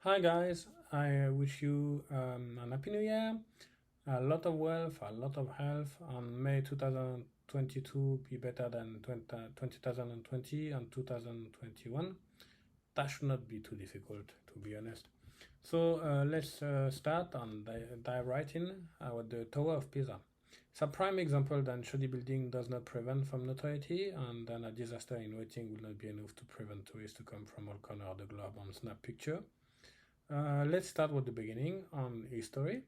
Hi guys, I wish you an happy new year, a lot of wealth, a lot of health, and may 2022 be better than 2020 and 2021. That should not be too difficult, to be honest. So let's start and dive right in with the Tower of Pisa. It's a prime example that shoddy building does not prevent from notoriety, and then a disaster in waiting will not be enough to prevent tourists to come from all corners of the globe and snap picture. Let's start with the beginning on history.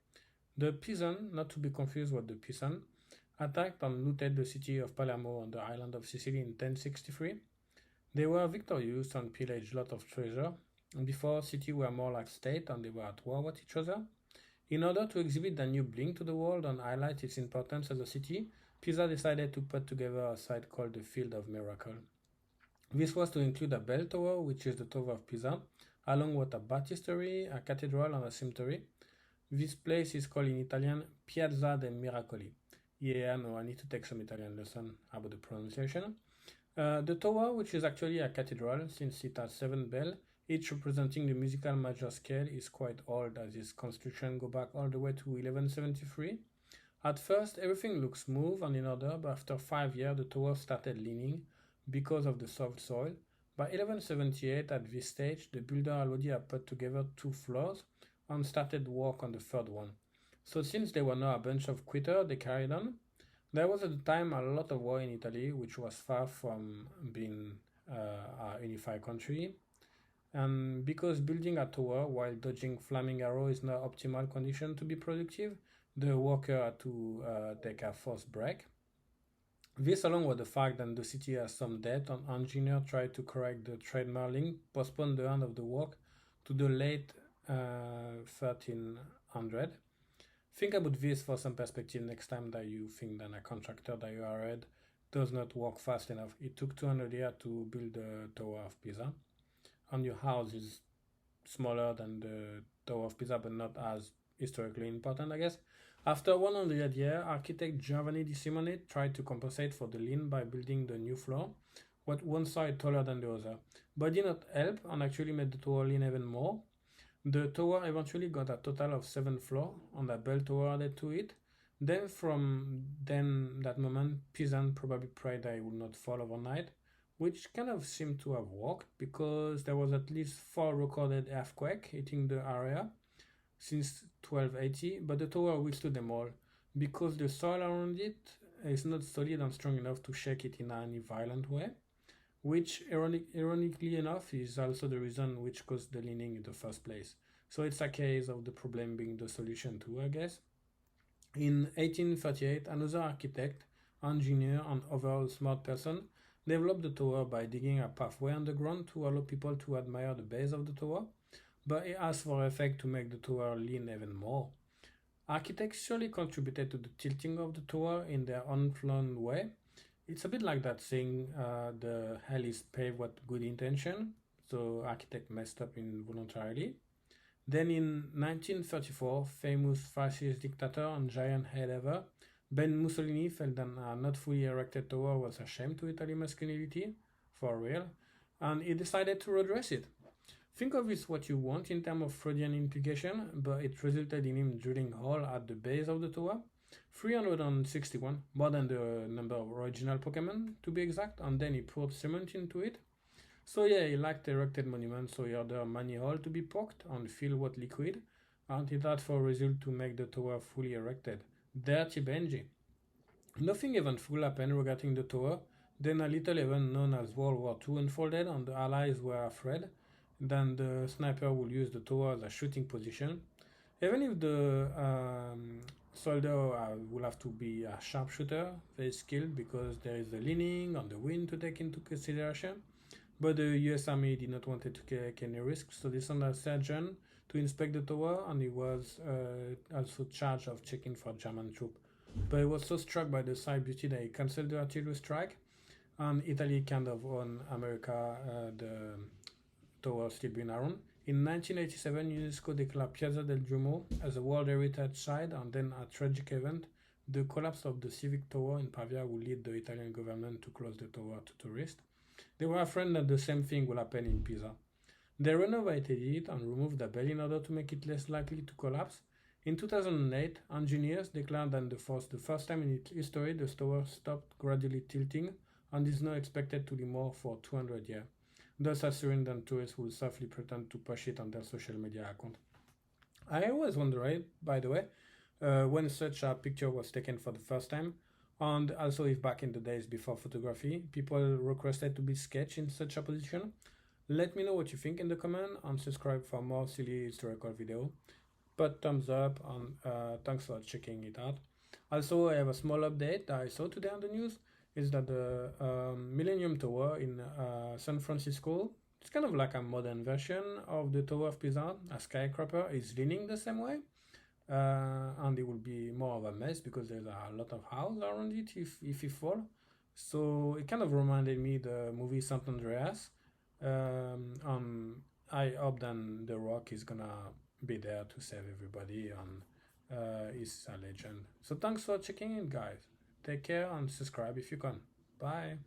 The Pisan, not to be confused with the Pisan, attacked and looted the city of Palermo on the island of Sicily in 1063. They were victorious and pillaged a lot of treasure, and before city were more like state and they were at war with each other. In order to exhibit a new bling to the world and highlight its importance as a city, Pisa decided to put together a site called the Field of Miracle. This was to include a bell tower, which is the Tower of Pisa, along with a baptistery, a cathedral, and a cemetery. This place is called in Italian Piazza dei Miracoli. Yeah, no, I need to take some Italian lesson about the pronunciation. The tower, which is actually a cathedral, since it has 7 bells, each representing the musical major scale, is quite old, as its construction go back all the way to 1173. At first, everything looked smooth and in order, but after 5 years, the tower started leaning because of the soft soil. By 1178, at this stage, the builder already had put together 2 floors and started work on the third one. So since they were now a bunch of quitters, they carried on. There was at the time a lot of war in Italy, which was far from being a unified country. And because building a tower while dodging flaming arrow is not optimal condition to be productive, the worker had to take a forced break. This, along with the fact that the city has some debt, an engineer tried to correct the trademark link, postpone the end of the work to the late 1300. Think about this for some perspective next time that you think that a contractor that you hired does not work fast enough. It took 200 years to build the Tower of Pisa, and your house is smaller than the Tower of Pisa, but not as historically important, I guess. After 100 years, architect Giovanni di Simone tried to compensate for the lean by building the new floor, with one side taller than the other, but did not help and actually made the tower lean even more. The tower eventually got a total of 7 floors, and a bell tower added to it. Then from that moment, Pisan probably prayed that it would not fall overnight, which kind of seemed to have worked because there was at least 4 recorded earthquakes hitting the area since 1280, but the tower withstood them all because the soil around it is not solid and strong enough to shake it in any violent way, which ironically enough is also the reason which caused the leaning in the first place. So it's a case of the problem being the solution too, I guess. In 1838, another architect, engineer, and overall smart person developed the tower by digging a pathway underground to allow people to admire the base of the tower, but it has for effect to make the tower lean even more. Architects surely contributed to the tilting of the tower in their unflown way. It's a bit like that saying the hell is paved with good intention, so architect messed up involuntarily. Then in 1934, famous fascist dictator and giant head ever, Ben Mussolini felt that a not fully erected tower was a shame to Italian masculinity, for real, and he decided to redress it. Think of it what you want in terms of Freudian implication, but it resulted in him drilling a hole at the base of the tower, 361, more than the number of original Pokemon to be exact, and then he poured cement into it. So yeah, he liked erected monuments, so he ordered a manhole to be poked and filled with liquid, and it had for result to make the tower fully erected. Dirty Benji. Nothing eventful happened regarding the tower. Then a little event known as World War II unfolded, and the Allies were afraid. Then the sniper will use the tower as a shooting position. Even if the soldier will have to be a sharpshooter, very skilled because there is the leaning and the wind to take into consideration. But the US Army did not want to take any risk, so they sent a surgeon to inspect the tower, and he was also charged of checking for German troops. But he was so struck by the sight beauty that he cancelled the artillery strike, and Italy kind of won America the tower still being around. In 1987, UNESCO declared Piazza del Duomo as a World Heritage Site, and then a tragic event, the collapse of the Civic Tower in Pavia, will lead the Italian government to close the tower to tourists. They were afraid that the same thing will happen in Pisa. They renovated it and removed the bell in order to make it less likely to collapse. In 2008, engineers declared that for the first time in its history, the tower stopped gradually tilting and is now expected to be more for 200 years, thus assuring that tourists will safely pretend to push it on their social media account. I always wondered, by the way, when such a picture was taken for the first time, and also if back in the days before photography, people requested to be sketched in such a position. Let me know what you think in the comment and subscribe for more silly historical video. Put thumbs up and thanks for checking it out. Also, I have a small update that I saw today on the news is that the Millennium Tower in San Francisco, it's kind of like a modern version of the Tower of Pisa, a skyscraper, is leaning the same way. And it will be more of a mess because there's a lot of house around it if it fall. So it kind of reminded me the movie San Andreas. I hope then The Rock is gonna be there to save everybody and he's a legend. So thanks for checking in, guys. Take care and subscribe if you can. Bye.